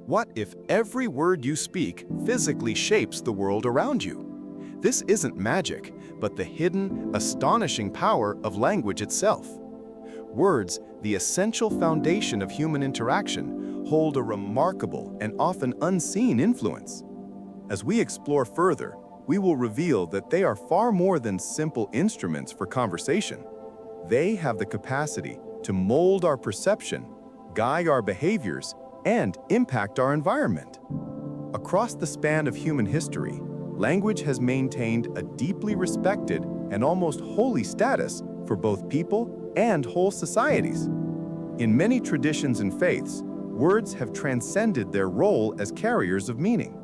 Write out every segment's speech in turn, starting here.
What if every word you speak physically shapes the world around you? This isn't magic, but the hidden, astonishing power of language itself. Words, the essential foundation of human interaction, hold a remarkable and often unseen influence. As we explore further, we will reveal that they are far more than simple instruments for conversation. They have the capacity to mold our perception, guide our behaviors, and impact our environment. Across the span of human history, language has maintained a deeply respected and almost holy status for both people and whole societies. In many traditions and faiths, words have transcended their role as carriers of meaning.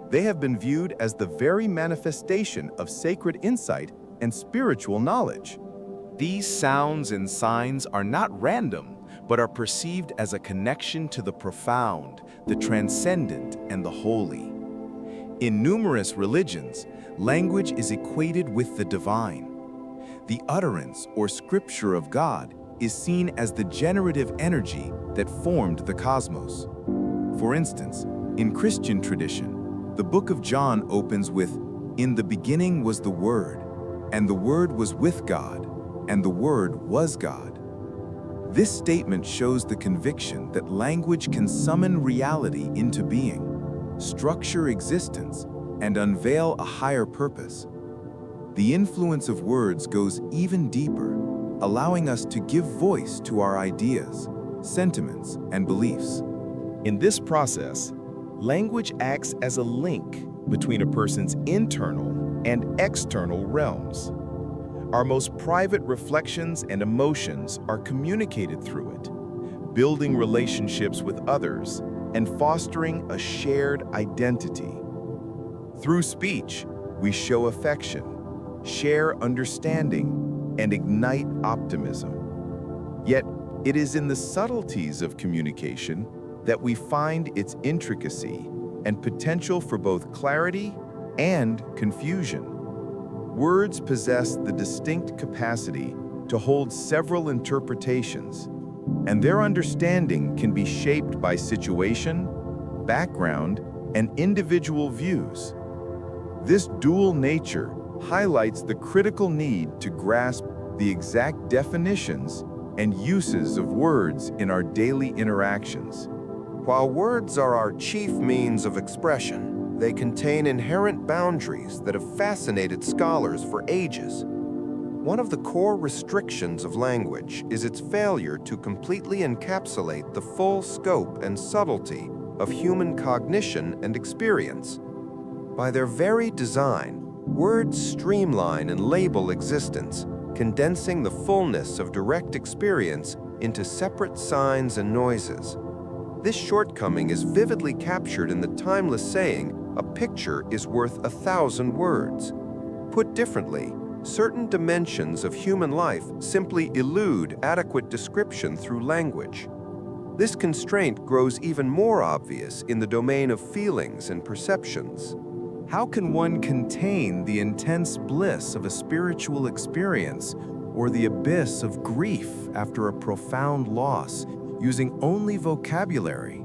They have been viewed as the very manifestation of sacred insight and spiritual knowledge. These sounds and signs are not random, but are perceived as a connection to the profound, the transcendent, and the holy. In numerous religions, language is equated with the divine. The utterance or scripture of God is seen as the generative energy that formed the cosmos. For instance, in Christian tradition, the book of John opens with, "In the beginning was the Word, and the Word was with God, and the Word was God." This statement shows the conviction that language can summon reality into being, structure existence, and unveil a higher purpose. The influence of words goes even deeper, allowing us to give voice to our ideas, sentiments, and beliefs. In this process, language acts as a link between a person's internal and external realms. Our most private reflections and emotions are communicated through it, building relationships with others and fostering a shared identity. Through speech, we show affection, share understanding, and ignite optimism. Yet, it is in the subtleties of communication that we find its intricacy and potential for both clarity and confusion. Words possess the distinct capacity to hold several interpretations, and their understanding can be shaped by situation, background, and individual views. This dual nature highlights the critical need to grasp the exact definitions and uses of words in our daily interactions. While words are our chief means of expression, they contain inherent boundaries that have fascinated scholars for ages. One of the core restrictions of language is its failure to completely encapsulate the full scope and subtlety of human cognition and experience. By their very design, words streamline and label existence, condensing the fullness of direct experience into separate signs and noises. This shortcoming is vividly captured in the timeless saying, "A picture is worth 1,000 words." Put differently, certain dimensions of human life simply elude adequate description through language. This constraint grows even more obvious in the domain of feelings and perceptions. How can one contain the intense bliss of a spiritual experience or the abyss of grief after a profound loss using only vocabulary?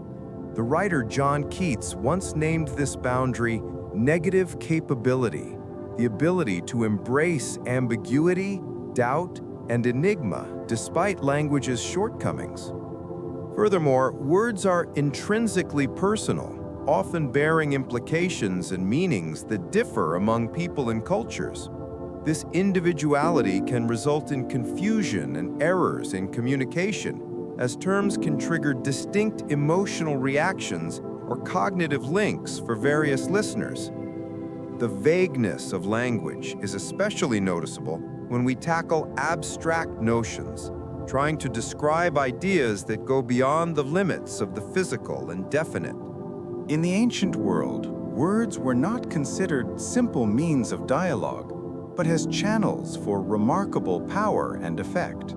The writer John Keats once named this boundary negative capability, the ability to embrace ambiguity, doubt, and enigma despite language's shortcomings. Furthermore, words are intrinsically personal, often bearing implications and meanings that differ among people and cultures. This individuality can result in confusion and errors in communication, as terms can trigger distinct emotional reactions or cognitive links for various listeners. The vagueness of language is especially noticeable when we tackle abstract notions, trying to describe ideas that go beyond the limits of the physical and definite. In the ancient world, words were not considered simple means of dialogue, but as channels for remarkable power and effect.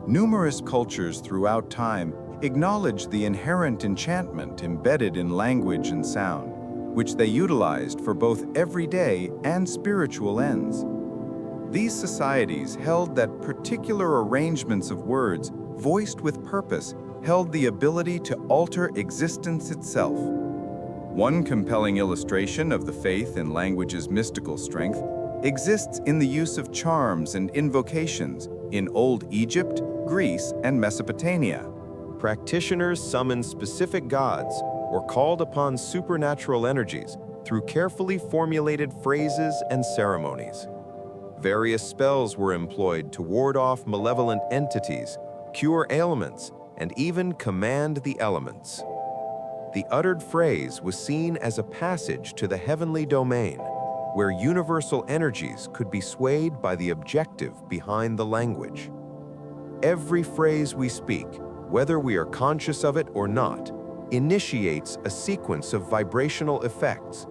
Numerous cultures throughout time acknowledged the inherent enchantment embedded in language and sound, which they utilized for both everyday and spiritual ends. These societies held that particular arrangements of words, voiced with purpose, held the ability to alter existence itself. One compelling illustration of the faith in language's mystical strength exists in the use of charms and invocations in Old Egypt, Greece, and Mesopotamia. Practitioners summoned specific gods or called upon supernatural energies through carefully formulated phrases and ceremonies. Various spells were employed to ward off malevolent entities, cure ailments, and even command the elements. The uttered phrase was seen as a passage to the heavenly domain, where universal energies could be swayed by the objective behind the language. Every phrase we speak, whether we are conscious of it or not, initiates a sequence of vibrational effects.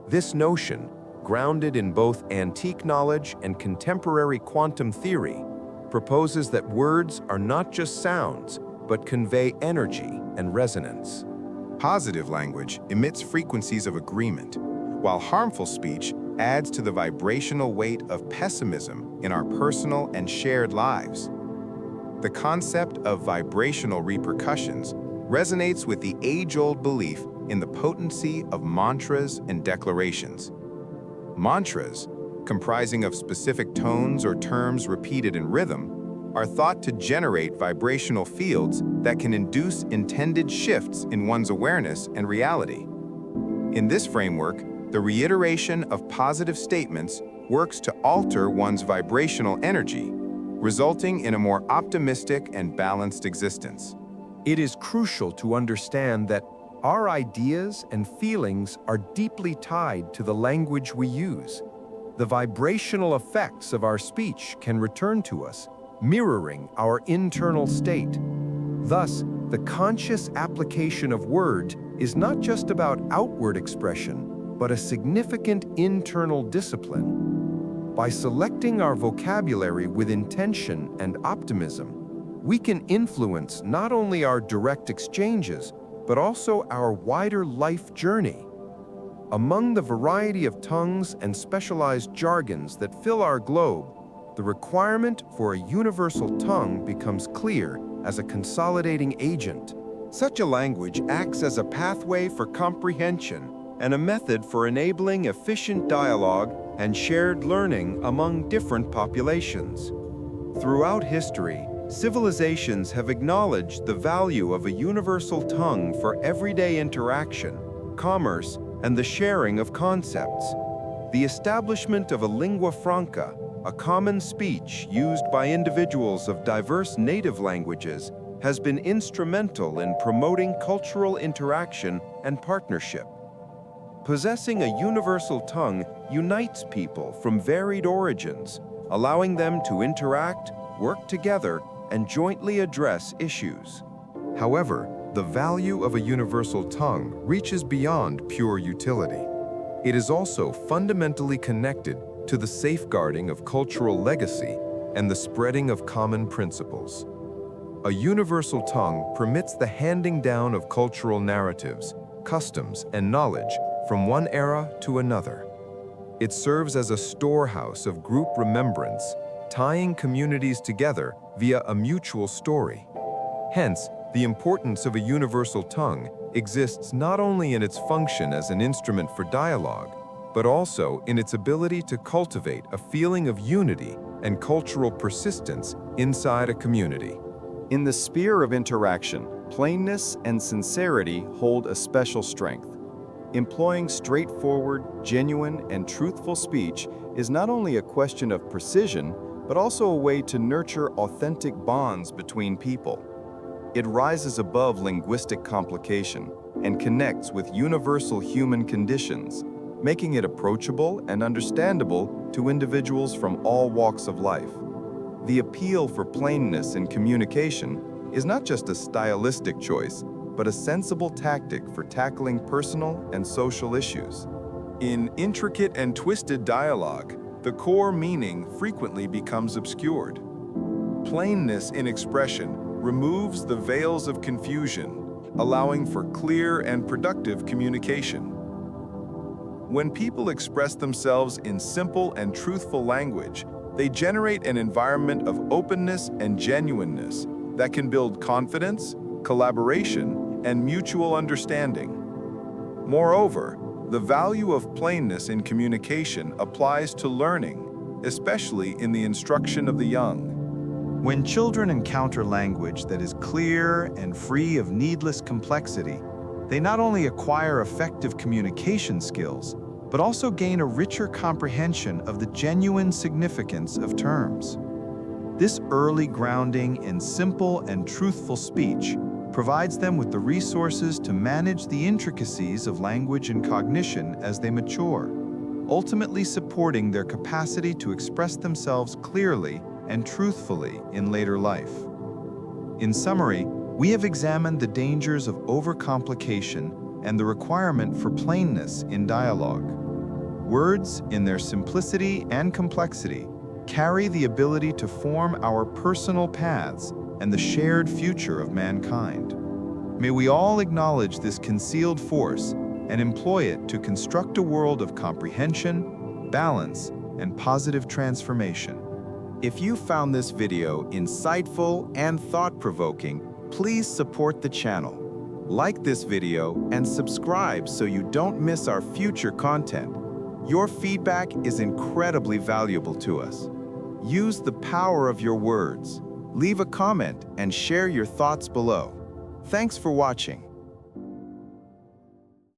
This notion, grounded in both antique knowledge and contemporary quantum theory, proposes that words are not just sounds, but convey energy and resonance. Positive language emits frequencies of agreement, while harmful speech adds to the vibrational weight of pessimism in our personal and shared lives. The concept of vibrational repercussions resonates with the age-old belief in the potency of mantras and declarations. Mantras, comprising of specific tones or terms repeated in rhythm, are thought to generate vibrational fields that can induce intended shifts in one's awareness and reality. In this framework, the reiteration of positive statements works to alter one's vibrational energy, resulting in a more optimistic and balanced existence. It is crucial to understand that our ideas and feelings are deeply tied to the language we use. The vibrational effects of our speech can return to us, mirroring our internal state. Thus, the conscious application of words is not just about outward expression, but a significant internal discipline. By selecting our vocabulary with intention and optimism, we can influence not only our direct exchanges, but also our wider life journey. Among the variety of tongues and specialized jargons that fill our globe, the requirement for a universal tongue becomes clear as a consolidating agent. Such a language acts as a pathway for comprehension and a method for enabling efficient dialogue and shared learning among different populations. Throughout history, civilizations have acknowledged the value of a universal tongue for everyday interaction, commerce, and the sharing of concepts. The establishment of a lingua franca, a common speech used by individuals of diverse native languages, has been instrumental in promoting cultural interaction and partnership. Possessing a universal tongue unites people from varied origins, allowing them to interact, work together, and jointly address issues. However, the value of a universal tongue reaches beyond pure utility. It is also fundamentally connected to the safeguarding of cultural legacy and the spreading of common principles. A universal tongue permits the handing down of cultural narratives, customs, and knowledge from one era to another. It serves as a storehouse of group remembrance, tying communities together via a mutual story. Hence, the importance of a universal tongue exists not only in its function as an instrument for dialogue, but also in its ability to cultivate a feeling of unity and cultural persistence inside a community. In the sphere of interaction, plainness and sincerity hold a special strength. Employing straightforward, genuine, and truthful speech is not only a question of precision, but also a way to nurture authentic bonds between people. It rises above linguistic complication and connects with universal human conditions, making it approachable and understandable to individuals from all walks of life. The appeal for plainness in communication is not just a stylistic choice, but a sensible tactic for tackling personal and social issues. In intricate and twisted dialogue, the core meaning frequently becomes obscured. Plainness in expression removes the veils of confusion, allowing for clear and productive communication. When people express themselves in simple and truthful language, they generate an environment of openness and genuineness that can build confidence, collaboration, and mutual understanding. Moreover, the value of plainness in communication applies to learning, especially in the instruction of the young. When children encounter language that is clear and free of needless complexity, they not only acquire effective communication skills, but also gain a richer comprehension of the genuine significance of terms. This early grounding in simple and truthful speech provides them with the resources to manage the intricacies of language and cognition as they mature, ultimately supporting their capacity to express themselves clearly and truthfully in later life. In summary, we have examined the dangers of overcomplication and the requirement for plainness in dialogue. Words, in their simplicity and complexity, carry the ability to form our personal paths and the shared future of mankind. May we all acknowledge this concealed force and employ it to construct a world of comprehension, balance, and positive transformation. If you found this video insightful and thought-provoking, please support the channel. Like this video and subscribe so you don't miss our future content. Your feedback is incredibly valuable to us. Use the power of your words. Leave a comment and share your thoughts below. Thanks for watching.